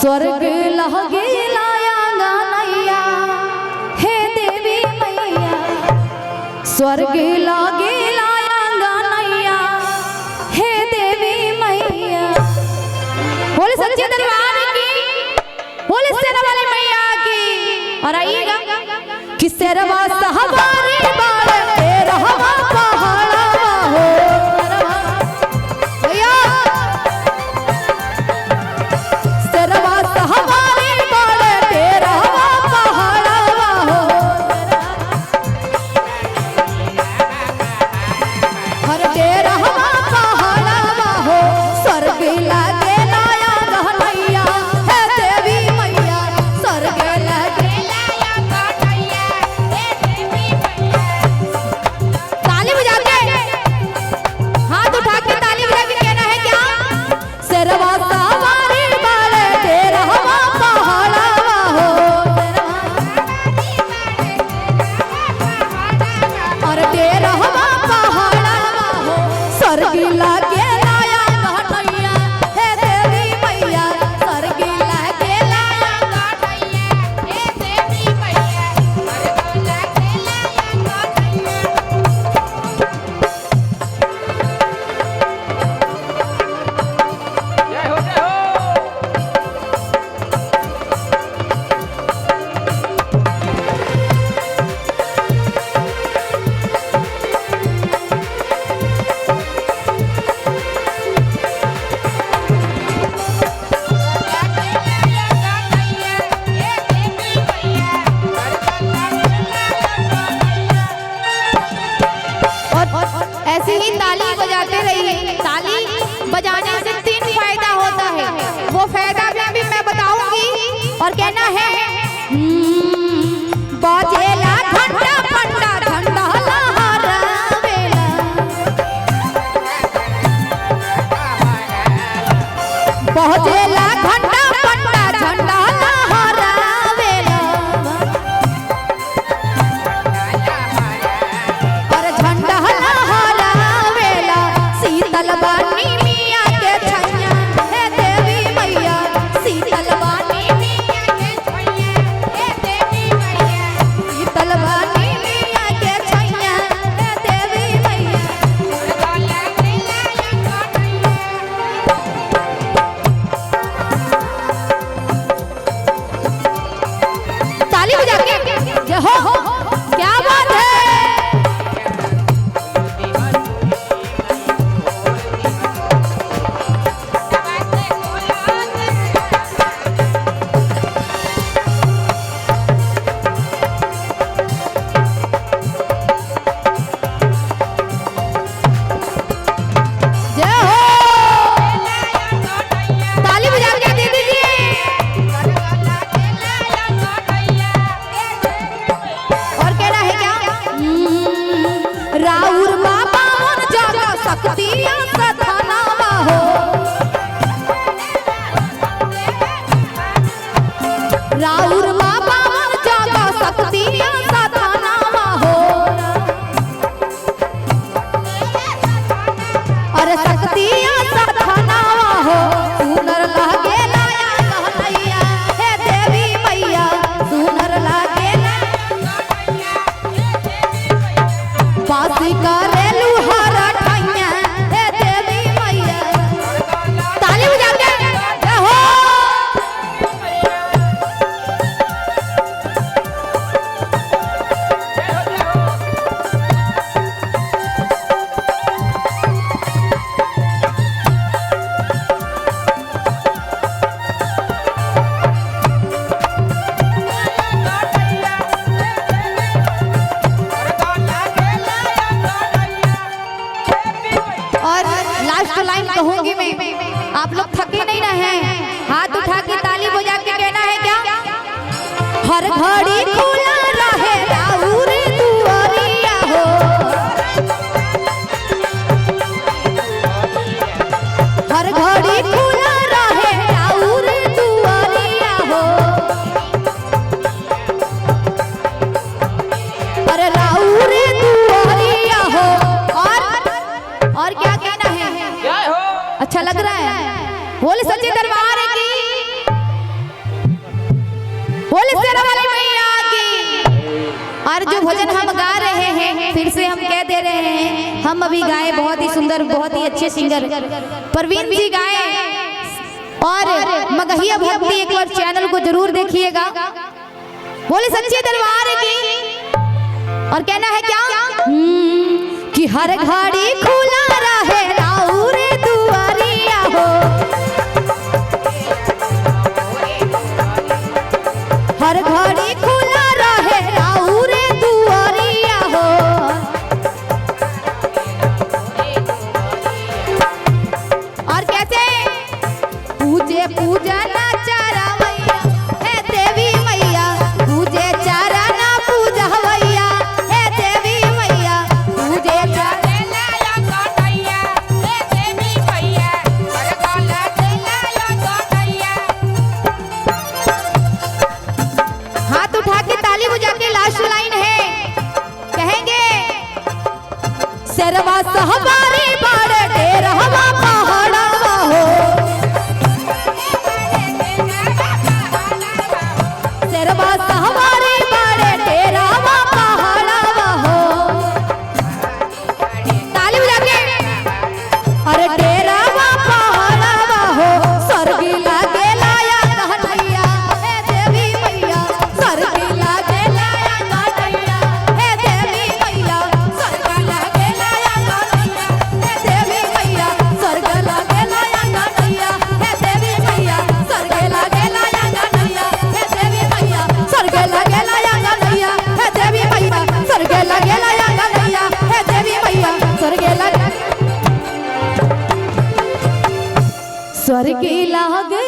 स्वर्ग लगे लाया गानैया हे देवी मैया, स्वर्ग लगे लाया गानैया हे देवी मैया। बोले सच्चे दरबार की, बोले शेरा वाली मैया की। और आइएगा कि शेरवा सहबारे बारे तेरा हवा पहाड़ा हो भैया, शेरवा सहबारे बारे तेरा हवा पहाड़ा हो, हर तेरा हवा पहाड़ा हो। स्वर्ग लागे लाया गहनैया हे देवी मैया, स्वर्ग लागे लाया गहनैया हे देवी मैया। ताली बजा के, हाथ उठा के ताली बजा के कहना है क्या? शेरवा सवारी बाले तेरा हवा पहाड़ा हो, और तेरा हवा पहाड़ा हो। स्वर्ग लागे लाया गहनैया हे देवी मैया, स्वर्ग लागे लाया गहनैया हे देवी मैया, स्वर्ग लागे लाया गहनैया। और ऐसे ही ताली बजाते रहिए। ताली बजाने से 3 फायदा होता है, वो फायदा भी मैं बताऊंगी। और कहना है बाजेला घंटा घंटा झंडा लहरावेला, बाजेला घंटा घंटा झंडा लहरावेला, और झंडा लहरावेला शीतल बानी मिया के छैया हे देवी मैया, शीतल बानी मिया के छैया हे देवी मैया, शीतल बानी मिया के छैया हे देवी मैया। ताली बजा के जय हो, क्या बात है। जय हो, ताली बजा के दे दीजिए। और कहना है क्या? राउर बाबा मन जागा शक्तियां सथनावा हो, राउर बाबा मन जागा शक्तियां सथनावा हो, अरे शक्तियां सथनावा हो। सुनर लागे लाया गहनैया हे देवी मैया, सुनर लागे बासी करेलू हर ठैया हे देवी मैया। ताली बजा के जय हो। और लास्ट लाइन कहूंगी मैं, आप लोग थके नहीं ना हैं, हाथ उठा के ताली बजा के कहना है क्या? हर घड़ी खुला रहे राउर दुआरिया हो, हर घड़ी खुला रहे राउर दुआरिया हो, अरे राउर दुआरिया हो। और क्या कहना है? अच्छा लग रहा है? बोले सच्चे दरबार की। बोले शेरा वाली मैया की। और जो भजन हम गा रहे हैं फिर से हम कह दे रहे हैं, हम अभी गाए बहुत ही सुंदर, बहुत ही अच्छे सिंगर प्रवीण जी गाए। और मगहिया भक्ति एक बार चैनल को जरूर देखिएगा। बोले सच्चे दरबार की। और कहना है क्या कि हर घड़ी खुला रहे राउर दुआरिया हो, हर घड़ी खुला रहे राउर दुआरिया हो। और कैसे पूजे पूजा ना चारा मैया हे देवी मैया, पूजे चारा ना पूजा मैया हे देवी मैया, पूजे चारा लाया गोटैया हे देवी मैया, सरगला लाया गोटैया। हाथ उठा के ताली बजा के लास्ट लाइन है, कहेंगे सरवा सहबारे बाड़े डेरहवा पहाड़वा हो, सरवा सहबारे बाड़े डेरहवा पहाड़वा हो। ताली बजा के अरे डेरहवा पहाड़वा हो, स्वर्गी लागे लाया कहनैया हे देवी मैया, स्वर्गी लागे लाया कहनैया हे देवी मैया, स्वर्गी लागे लाया कहनैया हे देवी मैया, स्वर्ग लागे लाया कहनैया हे देवी मैया, स्वर्ग लागे लाया कहनैया हे देवी मैया, स्वर्ग लागे लाया कहनैया हे देवी मैया, स्वर्ग लागे लाया कहनैया हे देवी मैया, स्वर्ग लागे स्वर्गी लागे